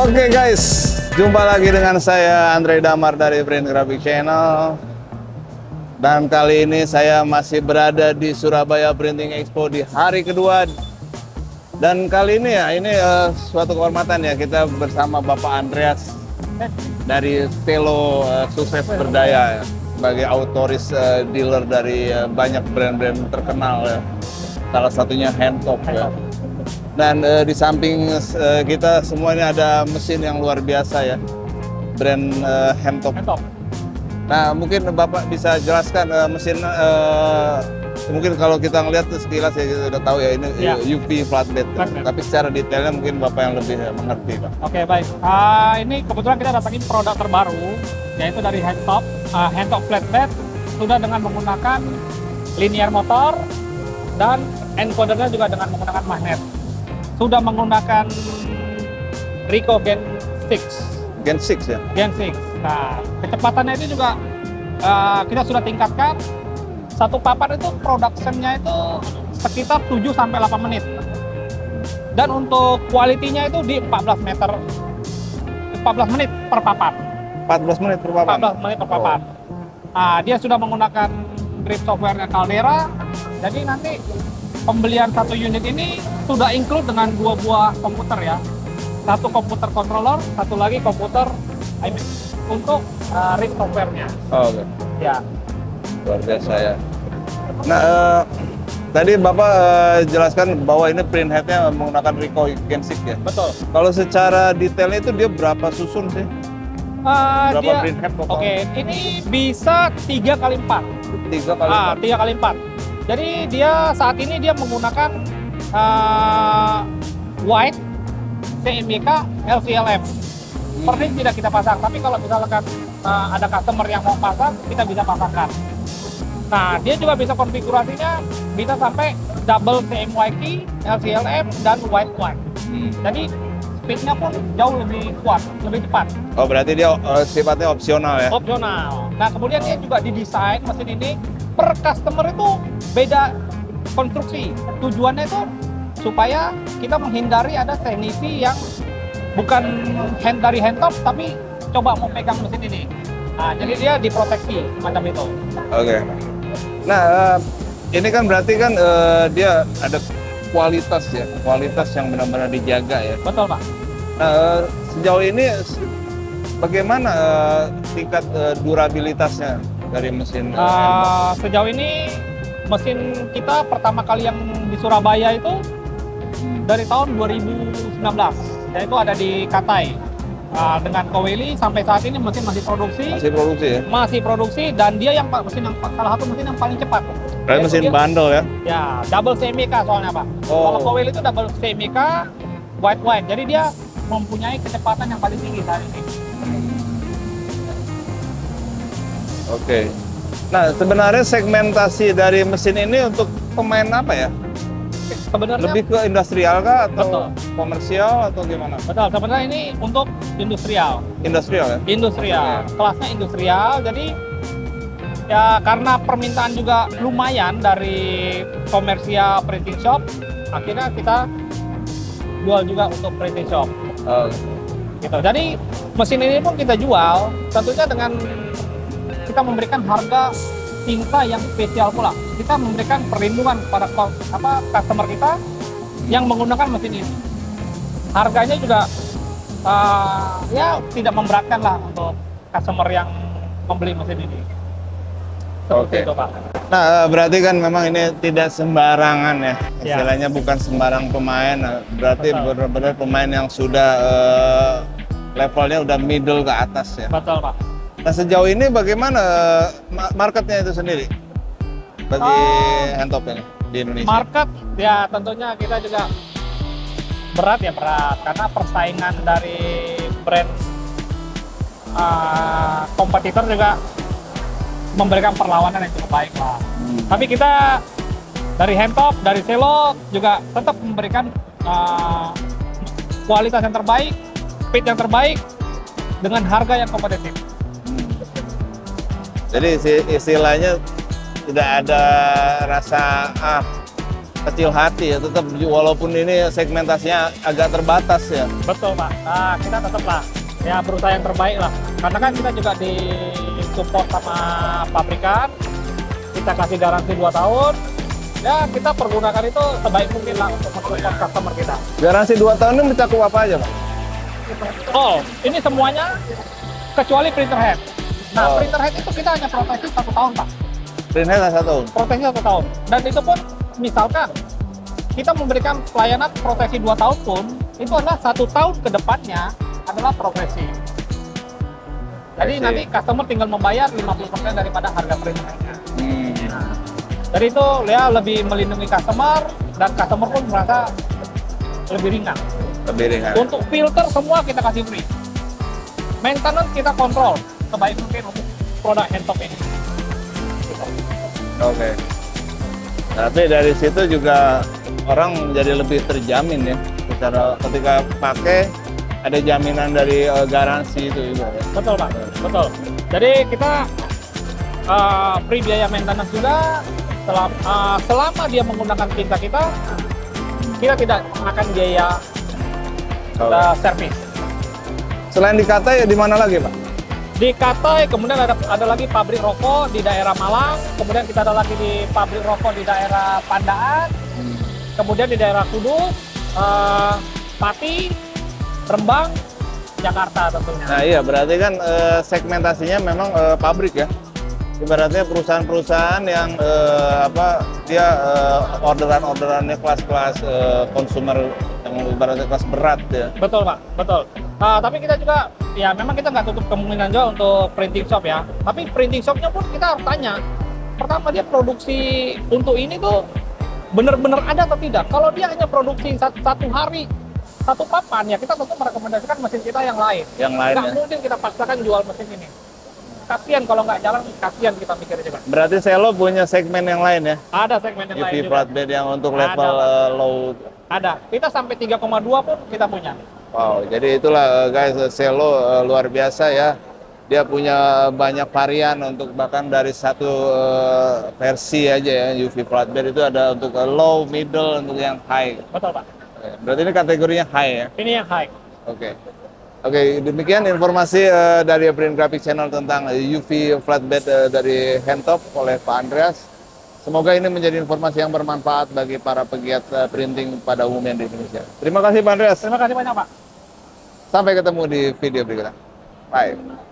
Oke guys, jumpa lagi dengan saya Andre Damar dari Print Graphic Channel. Dan kali ini saya masih berada di Surabaya Printing Expo di hari kedua. Dan kali ini ya, ini suatu kehormatan ya, kita bersama Bapak Andreas dari Stelo Sukses Berdaya ya, sebagai autoris dealer dari banyak brand-brand terkenal ya. Salah satunya Handtop ya. Dan di samping kita semua ini ada mesin yang luar biasa ya, brand Handtop. Nah, mungkin Bapak bisa jelaskan mesin, mungkin kalau kita ngelihat sekilas ya kita udah tahu ya ini ya. UV flatbed. Tapi secara detailnya mungkin Bapak yang lebih mengerti, Pak. Oke, baik. Ini kebetulan kita datangin produk terbaru, yaitu dari Handtop. Handtop flatbed sudah dengan menggunakan linear motor dan encodernya juga dengan menggunakan magnet. Sudah menggunakan Ricoh Gen 6. Gen 6 ya? Gen 6. Nah, kecepatannya itu juga kita sudah tingkatkan. Satu papan itu production-nya itu sekitar 7-8 menit. Dan untuk quality-nya itu di 14 menit per papan. 14 menit per papan? 14 menit per papan. Nah, dia sudah menggunakan grip software-nya Caldera. Jadi nanti pembelian satu unit ini sudah include dengan 2 buah komputer ya. Satu komputer controller, satu lagi komputer untuk rig software-nya. Oh, oke. Ya. Luar biasa ya. Nah, tadi Bapak jelaskan bahwa ini print head-nya menggunakan Ricoh Gen 6 ya? Betul. Kalau secara detailnya itu dia berapa susun sih? Berapa print head total? Oke, ini bisa 3x4. 3x4? 3x4. Jadi dia saat ini dia menggunakan white CMYK LCLF. Persis tidak kita pasang, tapi kalau misalkan ada customer yang mau pasang, kita bisa pasangkan. Nah, dia juga bisa konfigurasinya bisa sampai double CMYK, LCLF, dan white. Jadi speednya pun jauh lebih kuat, lebih cepat. Oh, berarti dia sifatnya opsional ya? Opsional. Nah, kemudian dia juga didesain mesin ini per customer itu beda konstruksi. Tujuannya itu supaya kita menghindari ada teknisi yang bukan dari Handtop tapi coba mau pegang mesin ini. Nah, jadi dia diproteksi macam itu. Oke. Nah, ini kan berarti kan dia ada kualitas ya, kualitas yang benar-benar dijaga ya. Betul, Pak. Nah, sejauh ini bagaimana tingkat durabilitasnya dari mesin Handtop? Sejauh ini mesin kita pertama kali yang di Surabaya itu dari tahun 2019, yaitu ada di Katai. Dengan Koweli sampai saat ini mesin masih produksi. Masih produksi ya? Masih produksi, dan dia salah satu mesin yang paling cepat. Kayak mesin bandel ya? Ya, double CMYK soalnya, Pak. Oh. Kalau Koweli itu double CMYK white. Jadi dia mempunyai kecepatan yang paling tinggi saat ini. Oke. Nah, sebenarnya segmentasi dari mesin ini untuk pemain apa ya? Sebenarnya lebih ke industrial kah atau betul. Komersial atau gimana? Betul, sebenarnya ini untuk industrial. Industrial ya? Industrial, kelasnya industrial. Jadi ya karena permintaan juga lumayan dari komersial printing shop, akhirnya kita jual juga untuk printing shop. Gitu. Jadi mesin ini pun kita jual, tentunya dengan kita memberikan harga tinta yang spesial pula. Kita memberikan perlindungan kepada customer kita yang menggunakan mesin ini. Harganya juga ya tidak memberatkan lah untuk customer yang membeli mesin ini. Seperti itu, Pak. Nah, berarti kan memang ini tidak sembarangan ya. Istilahnya bukan sembarang pemain. Berarti benar-benar pemain yang sudah levelnya udah middle ke atas ya. Betul, Pak. Nah, sejauh ini bagaimana marketnya itu sendiri bagi Handtop ini di Indonesia? Market ya tentunya kita juga berat karena persaingan dari brand kompetitor juga memberikan perlawanan yang cukup baik lah. Tapi kita dari Handtop, dari Selo juga tetap memberikan kualitas yang terbaik, speed yang terbaik dengan harga yang kompetitif. Jadi istilahnya tidak ada rasa kecil hati ya, tetap walaupun ini segmentasinya agak terbatas ya. Betul Pak. Nah, kita tetaplah ya berusaha yang terbaik lah. Karena kan kita juga di support sama pabrikan, kita kasih garansi 2 tahun. Ya kita pergunakan itu sebaik mungkin lah untuk support customer kita. Garansi 2 tahun ini mencakup apa aja Pak? Oh, ini semuanya kecuali printer head. Nah, Oh. printer head itu kita hanya proteksi 1 tahun Pak. Print head 1 tahun? Proteksi 1 tahun. Dan itu pun misalkan kita memberikan pelayanan proteksi 2 tahun pun, itu adalah 1 tahun ke depannya adalah proteksi. Jadi nanti customer tinggal membayar 50% daripada harga printer head-nya. Jadi itu ya lebih melindungi customer dan customer pun merasa lebih ringan. Lebih ringan. Untuk filter semua kita kasih free. Maintenance kita kontrol sebaik mungkin untuk produk Handtop ini. Oke. Tapi dari situ juga orang menjadi lebih terjamin ya. Secara ketika pakai ada jaminan dari garansi itu juga ya. Betul Pak, betul. Jadi kita free biaya maintenance juga selama dia menggunakan tinta kita tidak akan biaya servis. Selain di Katai ya di mana lagi Pak? Di Katai, kemudian ada lagi pabrik rokok di daerah Malang, kemudian kita ada lagi di pabrik rokok di daerah Pandaan, kemudian di daerah Kudus, Pati, Rembang, Jakarta tentunya. Nah iya berarti kan segmentasinya memang pabrik ya. Ibaratnya perusahaan-perusahaan yang dia orderannya kelas-kelas konsumer yang ibaratnya kelas berat ya. Betul Pak, betul. Tapi kita juga ya memang kita nggak tutup kemungkinan juga untuk printing shop ya. Tapi printing shopnya pun kita harus tanya. Pertama dia produksi untuk ini tuh benar-benar ada atau tidak. Kalau dia hanya produksi satu hari satu papan ya kita tentu merekomendasikan mesin kita yang lain. Yang lain Nggak ya. mungkin kita paksakan jual mesin ini. Kasian kalau nggak jalan, kasian kita mikir juga. Berarti Selo punya segmen yang lain ya? Ada segmen yang lain UV juga. flatbed yang untuk Ada, level low. Ada. Kita sampai 3,2 pun kita punya. Wow, jadi itulah guys, Selo luar biasa ya. Dia punya banyak varian untuk bahkan dari satu versi aja ya. UV flatbed itu ada untuk low, middle, untuk yang high. Betul Pak. Berarti ini kategorinya high ya? Ini yang high. Oke. Oke, demikian informasi dari Print Graphic Channel tentang UV flatbed dari Handtop oleh Pak Andreas. Semoga ini menjadi informasi yang bermanfaat bagi para pegiat printing pada umumnya di Indonesia. Terima kasih Pak Andreas. Terima kasih banyak Pak. Sampai ketemu di video berikutnya. Bye.